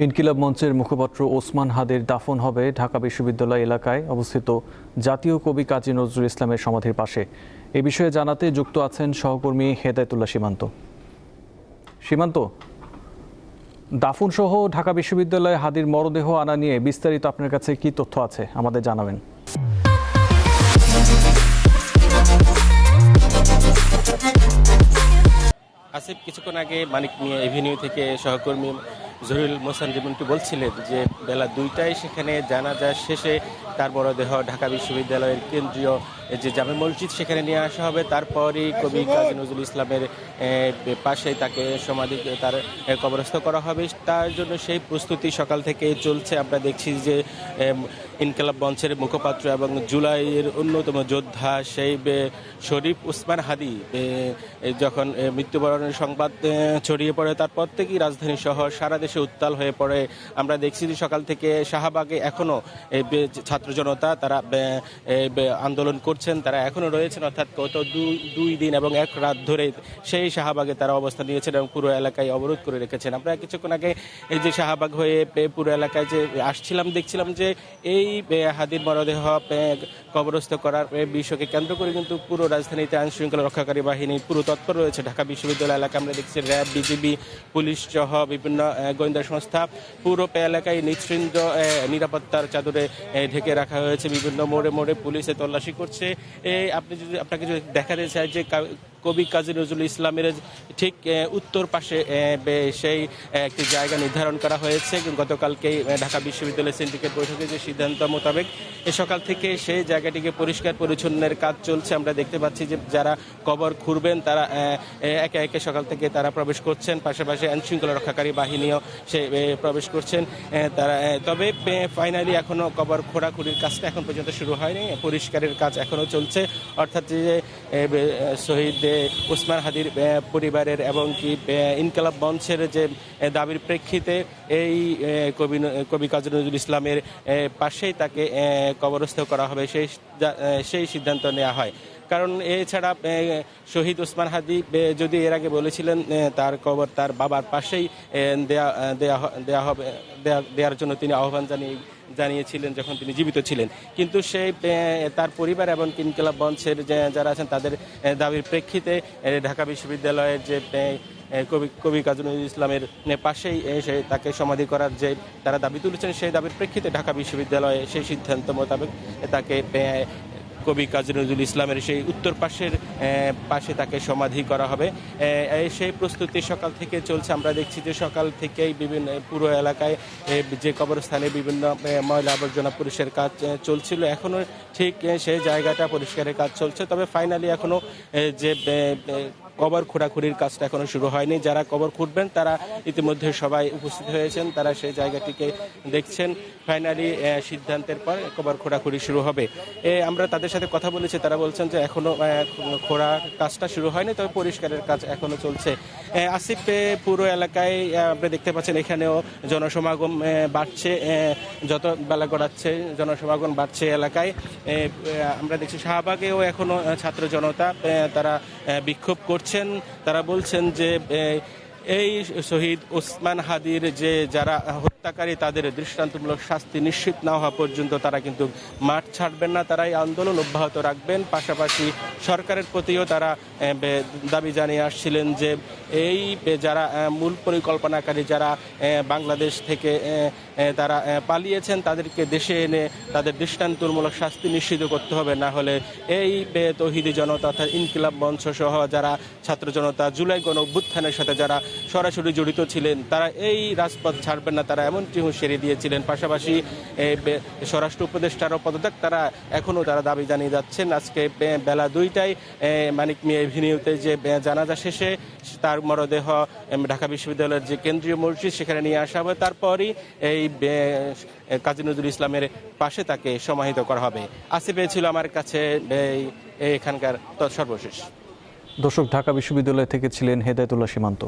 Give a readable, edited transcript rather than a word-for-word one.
ইনকিলাব মঞ্চের মুখপাত্র ওসমান হাদির দাফন হবে ঢাকা বিশ্ববিদ্যালয় এলাকায় অবস্থিত জাতীয় কবি কাজী নজরুল ইসলামের সমাধির পাশে। এ বিষয়ে জানাতে যুক্ত আছেন সহকর্মী হেদায়েতুল্লাহ সীমান্ত। সীমান্ত, দাফন সহ ঢাকা বিশ্ববিদ্যালয়ে হাদির মরদেহ আনা নিয়ে বিস্তারিত আপনার কাছে কি তথ্য আছে আমাদের জানাবেন। আসিফ, কিছুক্ষণ আগে মানিক মিয়া এভিনিউ থেকে সহকর্মী জহিরুল মোহসেন যেমনটি বলছিলেন যে বেলা 2টায় সেখানে জানাজা শেষে তার মরদেহ ঢাকা বিশ্ববিদ্যালয়ের কেন্দ্রীয় যে জামে মসজিদ সেখানে নিয়ে আসা হবে। তারপরই কবি কাজী নজরুল ইসলামের পাশে তাকে সমাধি তার কবরস্থ করা হবে। তার জন্য সেই প্রস্তুতি সকাল থেকে চলছে। আমরা দেখছি যে ইনকিলাব মঞ্চের মুখপাত্র এবং জুলাইয়ের অন্যতম যোদ্ধা সেই শরীফ ওসমান হাদি যখন মৃত্যুবরণের সংবাদ ছড়িয়ে পড়ে তারপর থেকেই রাজধানী সহ সারা দেশে উত্তাল হয়ে পড়ে। আমরা দেখছি যে সকাল থেকে শাহবাগে এখনও ছাত্র জনতা তারা আন্দোলন করছেন, তারা এখনও রয়েছেন, অর্থাৎ গত দুই দিন এবং এক রাত ধরে সেই শাহবাগে তারা অবস্থান নিয়েছেন এবং পুরো এলাকায় অবরোধ করে রেখেছেন। আমরা কিছুক্ষণ আগে এই যে শাহবাগ হয়ে পুরো এলাকায় যে আসছিলাম, দেখছিলাম যে এই হাদির মরদেহ কবরস্থ করার বিষয়কে কেন্দ্র করে কিন্তু পুরো রাজধানীতে আইন শৃঙ্খলা রক্ষাকারী বাহিনী পুরো তৎপর রয়েছে। ঢাকা বিশ্ববিদ্যালয় এলাকা আমরা দেখছি র্যাব, বিজিবি, পুলিশ সহ বিভিন্ন গোয়েন্দা সংস্থা পুরো এলাকায় নিশ্চিন্ত নিরাপত্তার চাদরে ঢেকে রাখা হয়েছে। বিভিন্ন মোড়ে মোড়ে পুলিশে তল্লাশি করছে। আপনাকে যদি দেখাতে চাই যে কবি কাজী নজরুল ইসলামের ঠিক উত্তর পাশে সেই একটি জায়গা নির্ধারণ করা হয়েছে। গতকালকেই ঢাকা বিশ্ববিদ্যালয় সিন্ডিকেট বৈঠকে যে সিদ্ধান্ত মোতাবেক সকাল থেকে সেই জায়গাটিকে পরিষ্কার পরিচ্ছন্নের কাজ চলছে। আমরা দেখতে পাচ্ছি যে যারা কবর খুঁড়বেন তারা একে একে সকাল থেকে তারা প্রবেশ করছেন, পাশাপাশি আইন শৃঙ্খলা রক্ষাকারী বাহিনীও সে প্রবেশ করছেন তারা। তবে ফাইনালি এখনও কবর খোঁড়াখুড়ির কাজটা এখন পর্যন্ত শুরু হয়নি, পরিষ্কারের কাজ এখনও চলছে। অর্থাৎ যে শহীদ ওসমান হাদির পরিবারের এবং কি ইনকিলাব মঞ্চের যে দাবির প্রেক্ষিতে এই কবি কাজী নজরুল ইসলামের পাশেই তাকে কবরস্থ করা হবে সেই সিদ্ধান্ত নেওয়া হয়। কারণ এছাড়া শহীদ ওসমান হাদি যদি এর আগে বলেছিলেন তার কবর তার বাবার পাশেই দেওয়ার জন্য তিনি আহ্বান জানিয়েছিলেন যখন তিনি জীবিত ছিলেন, কিন্তু সেই তার পরিবার এবং ইনকিলাব মঞ্চের যারা আছেন তাদের দাবির প্রেক্ষিতে ঢাকা বিশ্ববিদ্যালয়ের যে কবি কাজী নজরুল ইসলামের পাশেই তাকে সমাধি করার যে তারা দাবি তুলেছেন, সেই দাবির প্রেক্ষিতে ঢাকা বিশ্ববিদ্যালয়ে সেই সিদ্ধান্ত মোতাবেক তাকে কবি কাজী নজরুল ইসলামের সেই উত্তর পাশে তাকে সমাধি করা হবে। সেই প্রস্তুতি সকাল থেকে চলছে। আমরা দেখছি যে সকাল থেকেই বিভিন্ন পুরো এলাকায় যে কবরস্থানে বিভিন্ন ময়লা আবর্জনা পরিষ্কারের কাজ চলছিল, এখনও ঠিক সেই জায়গাটা পরিষ্কারের কাজ চলছে। তবে ফাইনালি এখনও যে কবর খোঁড়াখুড়ির কাজটা এখনো শুরু হয়নি। যারা কবর খুঁড়বেন তারা ইতিমধ্যে সবাই উপস্থিত হয়েছেন, তারা সেই জায়গাটিকে দেখছেন। ফাইনালি সিদ্ধান্তের পর কবর খোঁড়াখুড়ি শুরু হবে। আমরা তাদের সাথে কথা বলেছি, তারা বলছেন যে এখনো খোঁড়ার কাজটা শুরু হয়নি, তবে পরিষ্কারের কাজ এখনো চলছে। আসিফ, পুরো এলাকায় আপনি দেখতে পাচ্ছেন এখানেও জনসমাগম বাড়ছে, যত বেলা গড়াচ্ছে জনসমাগম বাড়ছে এলাকায়। আমরা দেখছি শাহবাগেও এখনো ছাত্র জনতা তারা বিক্ষোভ করছেন। তারা বলছেন যে এই শহীদ ওসমান হাদির যে যারা হত্যাকারী তাদের দৃষ্টান্তমূলক শাস্তি নিশ্চিত না হওয়া পর্যন্ত তারা কিন্তু মাঠ ছাড়বেন না, তারা এই আন্দোলন অব্যাহত রাখবেন। পাশাপাশি সরকারের প্রতিও তারা দাবি জানিয়ে আসছিলেন যে এই যারা মূল পরিকল্পনাকারী যারা বাংলাদেশ থেকে তারা পালিয়েছেন তাদেরকে দেশে এনে তাদের দৃষ্টান্তমূলক শাস্তি নিশ্চিত করতে হবে, না হলে এই তৌহিদি জনতা অর্থাৎ ইনকিলাব মঞ্চ সহ যারা ছাত্র জনতা জুলাই গণ অভ্যুত্থানের সাথে যারা সরাসরি জড়িত ছিলেন তারা এই রাজপথ ছাড়বেন না, তারা এমনটি হুঁশিয়ারি দিয়েছিলেন। পাশাপাশি স্বরাষ্ট্র উপদেষ্টারও পদত্যাগ তারা এখনও তারা দাবি জানিয়ে যাচ্ছেন। আজকে বেলা 2টায় মানিক মিয়া এভিনিউতে যে জানাজা শেষে তার মরদেহ ঢাকা বিশ্ববিদ্যালয়ের যে কেন্দ্রীয় মসজিদ সেখানে নিয়ে আসা হবে। তারপরই এই কাজী নজরুল ইসলামের পাশে তাকে সমাহিত করা হবে। আসিফ, ছিল আমার কাছে এখানকার সর্বশেষ। দর্শক, ঢাকা বিশ্ববিদ্যালয় থেকে ছিলেন হেদায়েতুল্লাহ সীমান্ত।